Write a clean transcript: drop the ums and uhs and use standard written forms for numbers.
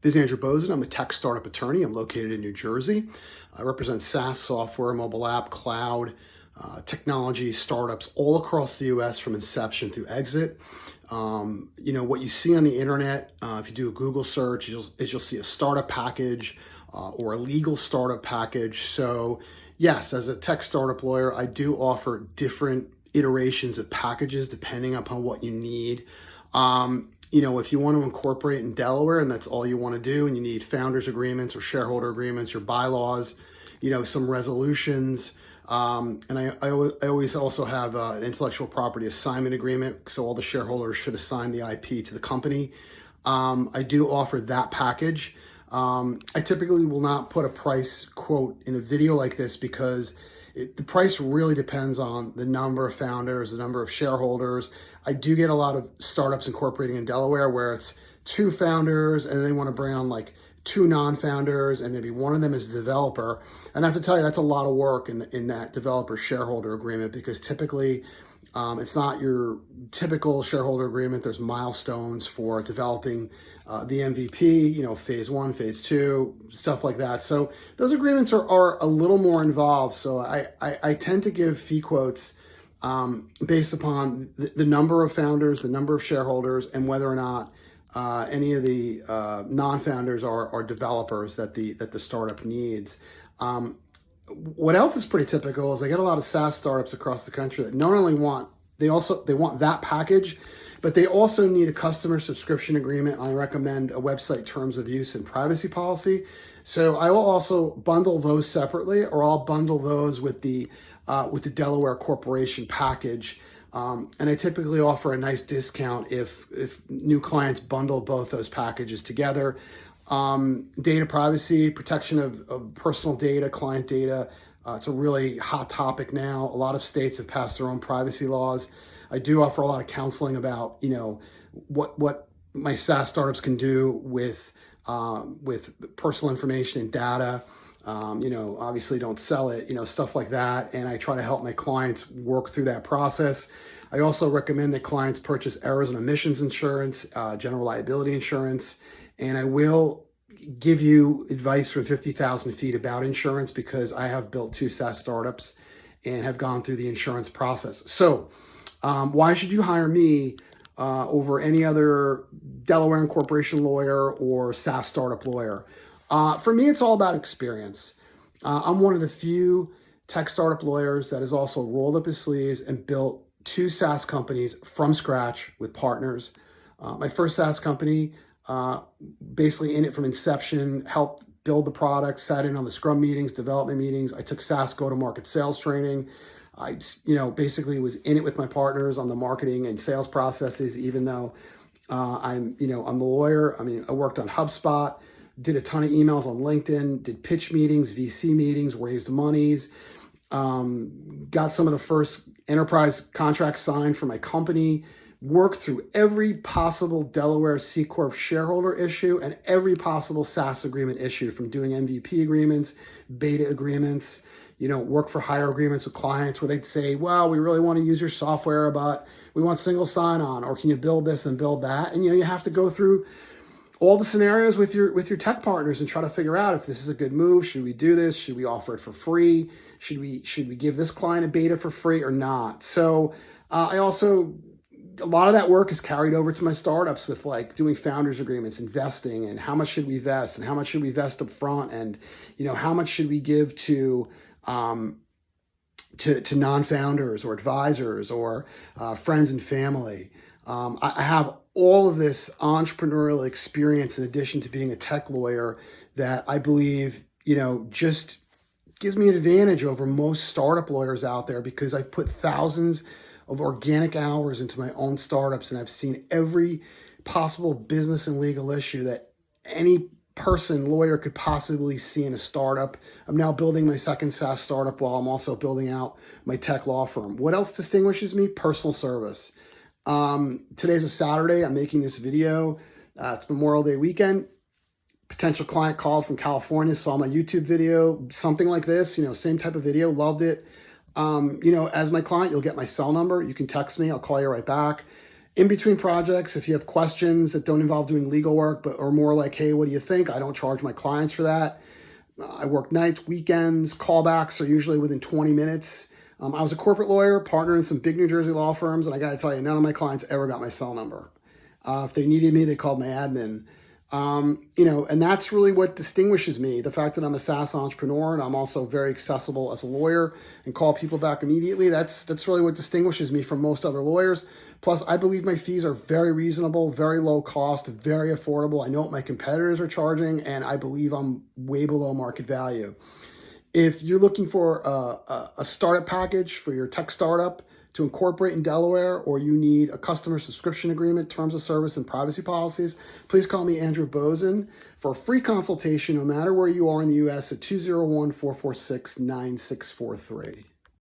This is Andrew Bozen. I'm a tech startup attorney. I'm located in New Jersey. I represent SaaS software, mobile app, cloud, technology startups all across the U.S. from inception through exit. What you see on the internet, if you do a Google search, you'll see a startup package or a legal startup package. So yes, as a tech startup lawyer, I do offer different iterations of packages depending upon what you need. If you want to incorporate in Delaware and that's all you want to do, and you need founders agreements or shareholder agreements or bylaws, some resolutions. And I always also have an intellectual property assignment agreement. So all the shareholders should assign the IP to the company. I do offer that package. I typically will not put a price quote in a video like this because the price really depends on the number of founders, the number of shareholders. I do get a lot of startups incorporating in Delaware where it's 2 founders and they want to bring on like 2 non-founders and maybe one of them is a developer. And I have to tell you, that's a lot of work in that developer shareholder agreement because typically it's not your typical shareholder agreement. There's milestones for developing the MVP, phase 1, phase 2, stuff like that. So those agreements are a little more involved. So I tend to give fee quotes based upon the number of founders, the number of shareholders, and whether or not any of the non-founders are developers that the startup needs. What else is pretty typical is I get a lot of SaaS startups across the country that not only want that package, but they also need a customer subscription agreement. I recommend a website terms of use and privacy policy. So I will also bundle those separately, or I'll bundle those with the Delaware Corporation package. And I typically offer a nice discount if new clients bundle both those packages together. Data privacy, protection of personal data, client data. It's a really hot topic now. A lot of states have passed their own privacy laws. I do offer a lot of counseling about, what my SaaS startups can do with personal information and data. Obviously don't sell it, stuff like that. And I try to help my clients work through that process. I also recommend that clients purchase errors and omissions insurance, general liability insurance, and I will give you advice from 50,000 feet about insurance because I have built 2 SaaS startups and have gone through the insurance process. So why should you hire me over any other Delaware incorporation lawyer or SaaS startup lawyer? For me, it's all about experience. I'm one of the few tech startup lawyers that has also rolled up his sleeves and built 2 SaaS companies from scratch with partners. My first SaaS company, basically in it from inception, helped build the product, sat in on the Scrum meetings, development meetings. I took SaaS go-to-market sales training. I, basically was in it with my partners on the marketing and sales processes, even though I'm the lawyer. I worked on HubSpot, did a ton of emails on LinkedIn, did pitch meetings, VC meetings, raised monies, got some of the first enterprise contracts signed for my company, worked through every possible Delaware C Corp shareholder issue and every possible SaaS agreement issue, from doing MVP agreements, beta agreements, work for hire agreements with clients where they'd say, well, we really want to use your software, but we want single sign-on, or can you build this and build that? And you have to go through all the scenarios with your tech partners and try to figure out if this is a good move. Should we do this? Should we offer it for free? Should we give this client a beta for free or not? So a lot of that work is carried over to my startups with like doing founders agreements, investing, and how much should we vest and how much should we vest up front, and how much should we give to non-founders or advisors or friends and family. I have all of this entrepreneurial experience in addition to being a tech lawyer that I believe, just gives me an advantage over most startup lawyers out there because I've put thousands of organic hours into my own startups, and I've seen every possible business and legal issue that any lawyer could possibly see in a startup. I'm now building my second SaaS startup while I'm also building out my tech law firm. What else distinguishes me? Personal service. Today's a Saturday. I'm making this video. It's Memorial Day weekend. Potential client called from California, saw my YouTube video, something like this, same type of video, loved it. As my client, you'll get my cell number. You can text me. I'll call you right back. In between projects, if you have questions that don't involve doing legal work, but are more like, hey, what do you think? I don't charge my clients for that. I work nights, weekends, callbacks are usually within 20 minutes. I was a corporate lawyer, partner in some big New Jersey law firms, and I got to tell you, none of my clients ever got my cell number. If they needed me, they called my admin. And that's really what distinguishes me, the fact that I'm a SaaS entrepreneur and I'm also very accessible as a lawyer and call people back immediately. That's really what distinguishes me from most other lawyers. Plus, I believe my fees are very reasonable, very low cost, very affordable. I know what my competitors are charging, and I believe I'm way below market value. If you're looking for a startup package for your tech startup to incorporate in Delaware, or you need a customer subscription agreement, terms of service, and privacy policies, please call me Andrew Bozen for a free consultation no matter where you are in the U.S. at 201-446-9643.